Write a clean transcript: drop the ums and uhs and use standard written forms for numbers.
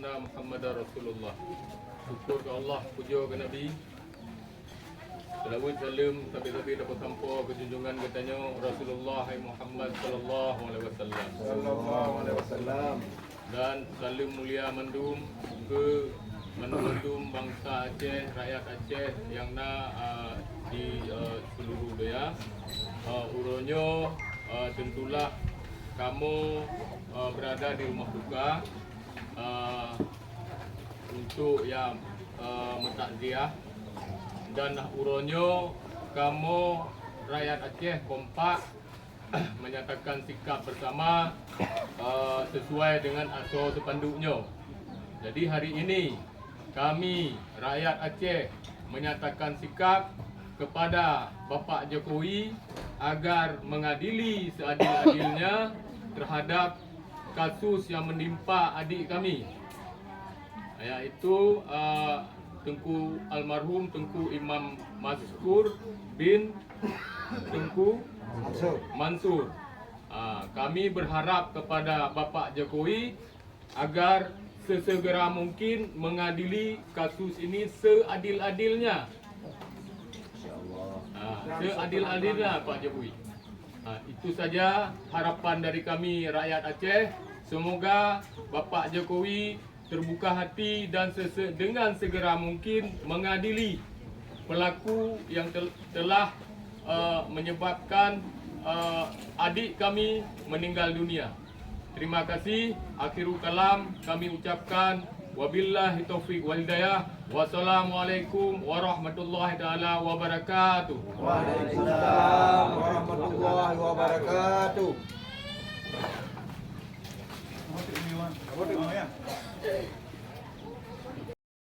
anna Muhammadar Rasulullah. Syukur ke Allah, puja ke Nabi. Salawat salam sampai-sampai dapat sampai ke junjungan katanya Rasulullah Muhammad sallallahu alaihi wasallam. Sallallahu alaihi wasallam. Dan salam mulia mandum ke mandum bangsa Aceh, rakyat Aceh yang di seluruh daya. Uronyo tentulah kamu berada di rumah duka untuk yang mentakziah, dan uronyo kamu rakyat Aceh kompak menyatakan sikap bersama sesuai dengan asal sepanduknya. Jadi hari ini kami rakyat Aceh menyatakan sikap kepada Bapak Jokowi agar mengadili seadil-adilnya terhadap kasus yang menimpa adik kami, yaitu Tengku almarhum Tengku Imam Maskur bin Tengku Mansur. Kami berharap kepada Bapak Jokowi agar sesegera mungkin mengadili kasus ini seadil-adilnya. Seadil-adilnya Pak Jokowi. Itu saja harapan dari kami rakyat Aceh. Semoga Bapak Jokowi terbuka hati dan dengan segera mungkin mengadili pelaku yang telah menyebabkan adik kami meninggal dunia. Terima kasih. Akhirul kalam kami ucapkan wabillahi taufiq wal hidayah. Wassalamualaikum warahmatullahi taala wabarakatuh. Waalaikumsalam warahmatullahi wabarakatuh. Apa tu?